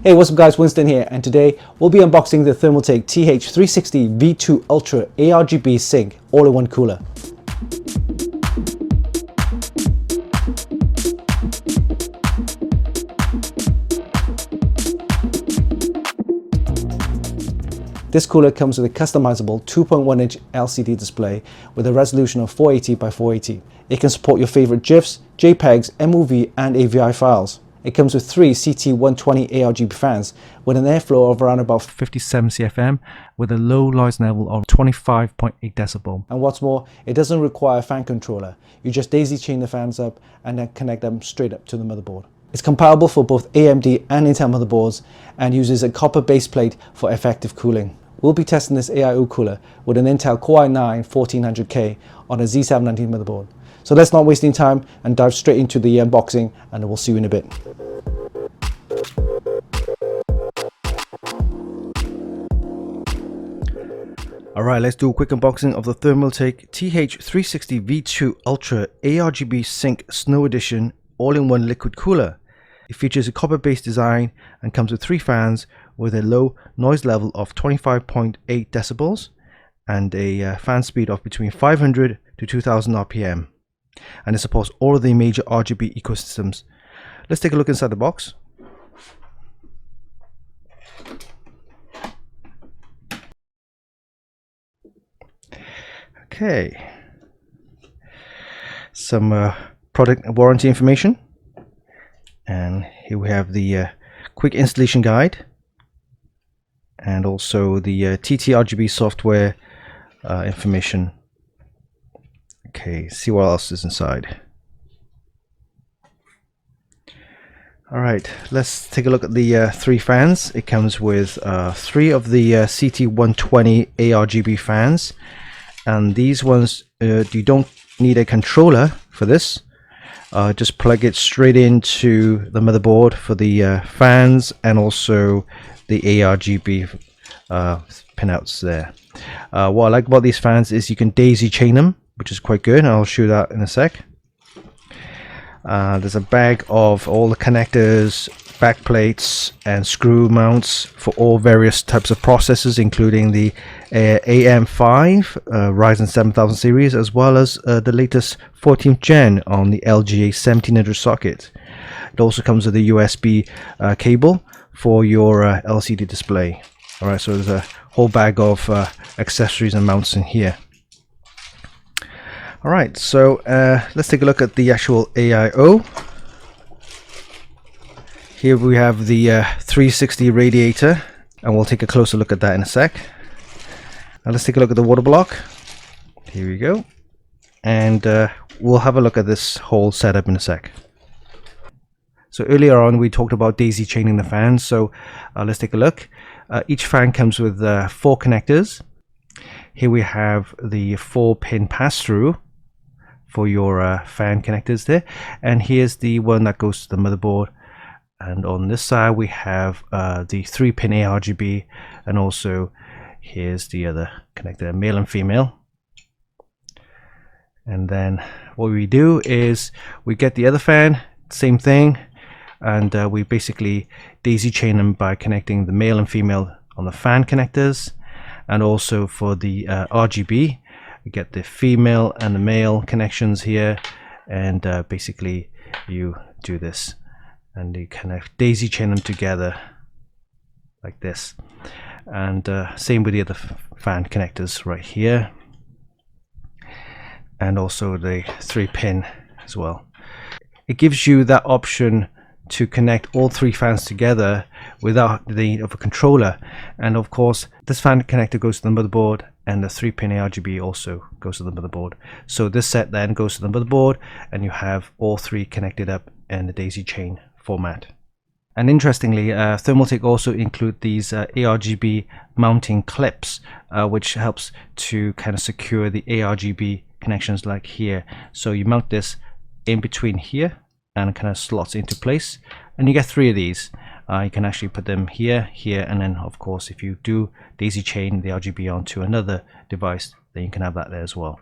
Hey, what's up guys, Winston here, and today we'll be unboxing the Thermaltake TH360 V2 Ultra ARGB Sync all-in-one cooler. This cooler comes with a customizable 2.1-inch LCD display with a resolution of 480 by 480. It can support your favorite GIFs, JPEGs, MOV and AVI files. It comes with 3 CT120 ARGB fans with an airflow of around about 57 CFM with a low noise level of 25.8 decibel. And what's more, it doesn't require a fan controller. You just daisy chain the fans up and then connect them straight up to the motherboard. It's compatible for both AMD and Intel motherboards and uses a copper base plate for effective cooling. We'll be testing this AIO cooler with an Intel Core i9 1400K on a Z790 motherboard. So let's not waste any time and dive straight into the unboxing, and we'll see you in a bit. Alright, let's do a quick unboxing of the Thermaltake TH360 V2 Ultra ARGB Sync Snow Edition all-in-one liquid cooler. It features a copper-based design and comes with 3 fans with a low noise level of 25.8 decibels and a fan speed of between 500 to 2000 RPM. And it supports all of the major RGB ecosystems. Let's take a look inside the box. Okay, some product warranty information, and here we have the quick installation guide and also the TT-RGB software information. Okay, see what else is inside. Alright, let's take a look at the 3 fans. It comes with 3 of the CT120 ARGB fans, and these ones you don't need a controller for this. Just plug it straight into the motherboard for the fans and also the ARGB pinouts there. What I like about these fans is you can daisy chain them, which is quite good, and I'll show that in a sec. There's a bag of all the connectors, back plates and screw mounts for all various types of processors, including the AM5 Ryzen 7000 series, as well as the latest 14th gen on the LGA 1700 socket. It also comes with a USB cable for your LCD display. Alright, so there's a whole bag of accessories and mounts in here. Alright, so let's take a look at the actual AIO. Here we have the 360 radiator, and we'll take a closer look at that in a sec. Now let's take a look at the water block. Here we go, and we'll have a look at this whole setup in a sec. So earlier on we talked about daisy chaining the fans, so let's take a look. Each fan comes with 4 connectors. Here we have the 4-pin pass-through for your fan connectors there, and here's the one that goes to the motherboard. And on this side we have the 3-pin ARGB, and also here's the other connector, male and female. And then what we do is we get the other fan, same thing, and we basically daisy chain them by connecting the male and female on the fan connectors. And also for the RGB, you get the female and the male connections here, and basically you do this and you kind of daisy chain them together like this. And same with the other fan connectors right here, and also the 3-pin as well. It gives you that option to connect all 3 fans together without the need of a controller. And of course this fan connector goes to the motherboard, and the 3-pin ARGB also goes to the motherboard. So this set then goes to the motherboard, and you have all 3 connected up in the daisy chain format. And interestingly, Thermaltake also include these ARGB mounting clips, which helps to kind of secure the ARGB connections like here. So you mount this in between here and it kind of slots into place, and you get 3 of these. You can actually put them here, here, and then of course if you do daisy chain the RGB onto another device, then you can have that there as well.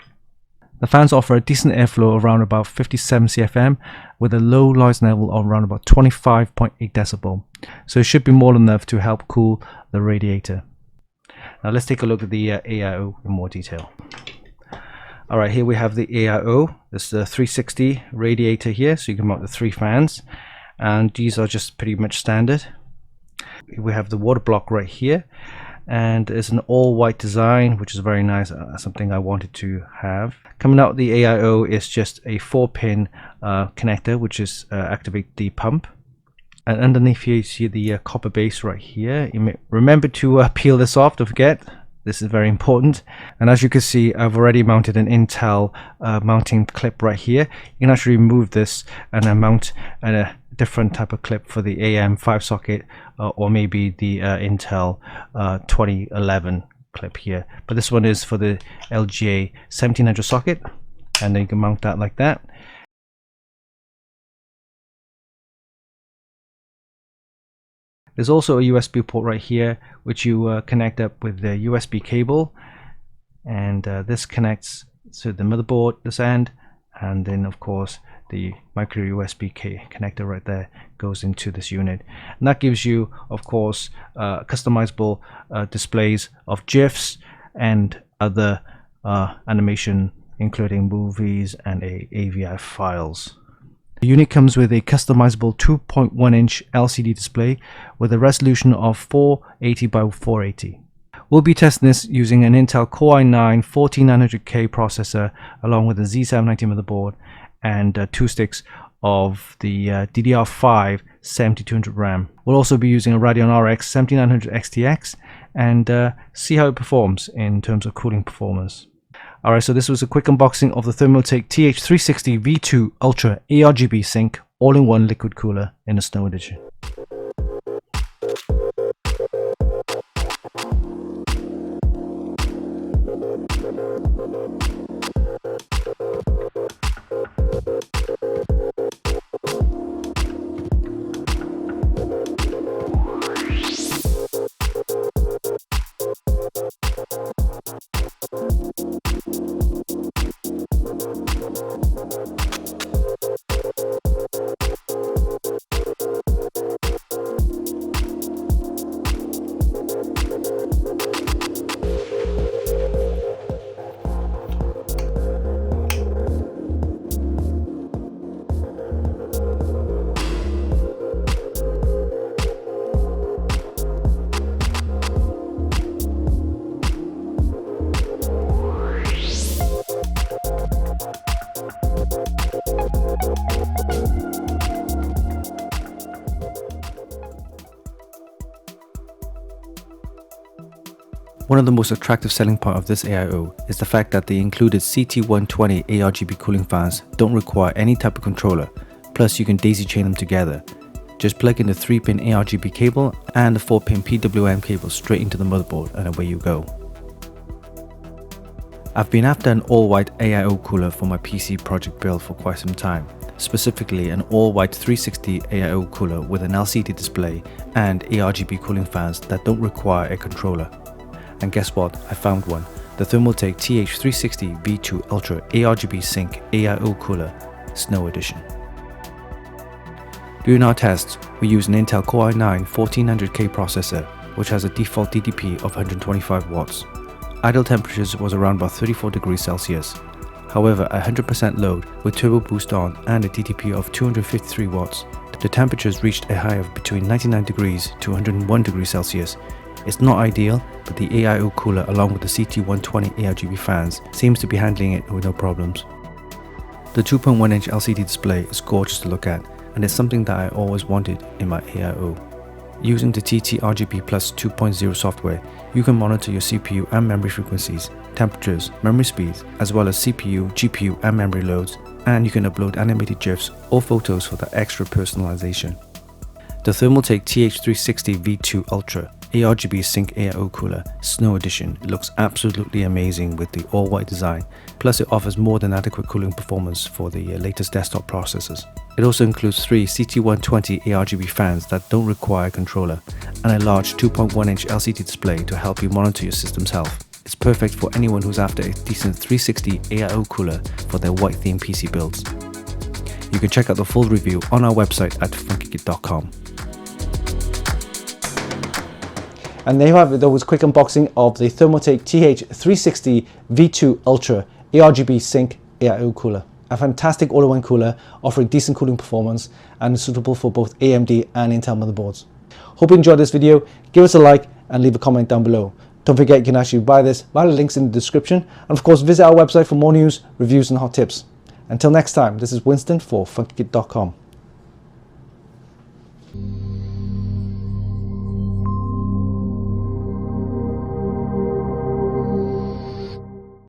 The fans offer a decent airflow around about 57 CFM with a low noise level of around about 25.8 decibel. So it should be more than enough to help cool the radiator. Now let's take a look at the AIO in more detail. Alright, here we have the AIO. This is the 360 radiator here, so you can mount the 3 fans. And these are just pretty much standard. We have the water block right here. And it's an all-white design, which is very nice, something I wanted to have. Coming out the AIO is just a 4-pin connector, which is activate the pump. And underneath here you see the copper base right here. You may remember to peel this off, don't forget. This is very important. And as you can see, I've already mounted an Intel mounting clip right here. You can actually remove this and mount a different type of clip for the AM5 socket or maybe the Intel 2011 clip here. But this one is for the LGA 1700 socket, and then you can mount that like that. There's also a USB port right here, which you connect up with the USB cable, and this connects to the motherboard, this end, and then of course the micro USB connector right there goes into this unit, and that gives you of course customizable displays of GIFs and other animation, including movies and AVI files. The unit comes with a customizable 2.1-inch LCD display with a resolution of 480 by 480. We'll be testing this using an Intel Core i9-14900K processor along with a Z790 motherboard and 2 sticks of the DDR5 7200 RAM. We'll also be using a Radeon RX 7900 XTX and see how it performs in terms of cooling performance. Alright, so this was a quick unboxing of the Thermaltake TH360 V2 Ultra ARGB Sync all-in-one liquid cooler in the Snow Edition. One of the most attractive selling point of this AIO is the fact that the included CT120 ARGB cooling fans don't require any type of controller, plus you can daisy chain them together. Just plug in the 3-pin ARGB cable and the 4-pin PWM cable straight into the motherboard and away you go. I've been after an all-white AIO cooler for my PC project build for quite some time, specifically an all-white 360 AIO cooler with an LCD display and ARGB cooling fans that don't require a controller. And guess what? I found one. The Thermaltake TH360 V2 Ultra ARGB Sync AIO Cooler Snow Edition. During our tests, we used an Intel Core i9-14900K processor, which has a default DDP of 125 watts. Idle temperatures was around about 34 degrees Celsius. However, at 100% load with turbo boost on and a DDP of 253 watts, the temperatures reached a high of between 99 degrees to 101 degrees Celsius. It's not ideal, but the AIO cooler along with the CT120 ARGB fans seems to be handling it with no problems. The 2.1-inch LCD display is gorgeous to look at, and it's something that I always wanted in my AIO. Using the TT-RGB Plus 2.0 software, you can monitor your CPU and memory frequencies, temperatures, memory speeds, as well as CPU, GPU and memory loads, and you can upload animated GIFs or photos for that extra personalization. The Thermaltake TH360 V2 Ultra ARGB Sync AIO Cooler Snow Edition looks absolutely amazing with the all-white design, plus it offers more than adequate cooling performance for the latest desktop processors. It also includes 3 CT120 ARGB fans that don't require a controller, and a large 2.1-inch LCD display to help you monitor your system's health. It's perfect for anyone who's after a decent 360 AIO cooler for their white theme PC builds. You can check out the full review on our website at funkykit.com. And there you have it, though, was quick unboxing of the Thermaltake TH360 V2 Ultra ARGB Sync AIO cooler. A fantastic all-in-one cooler offering decent cooling performance and is suitable for both AMD and Intel motherboards. Hope you enjoyed this video. Give us a like and leave a comment down below. Don't forget you can actually buy this via the links in the description, and of course visit our website for more news, reviews and hot tips. Until next time, this is Winston for Funkykit.com.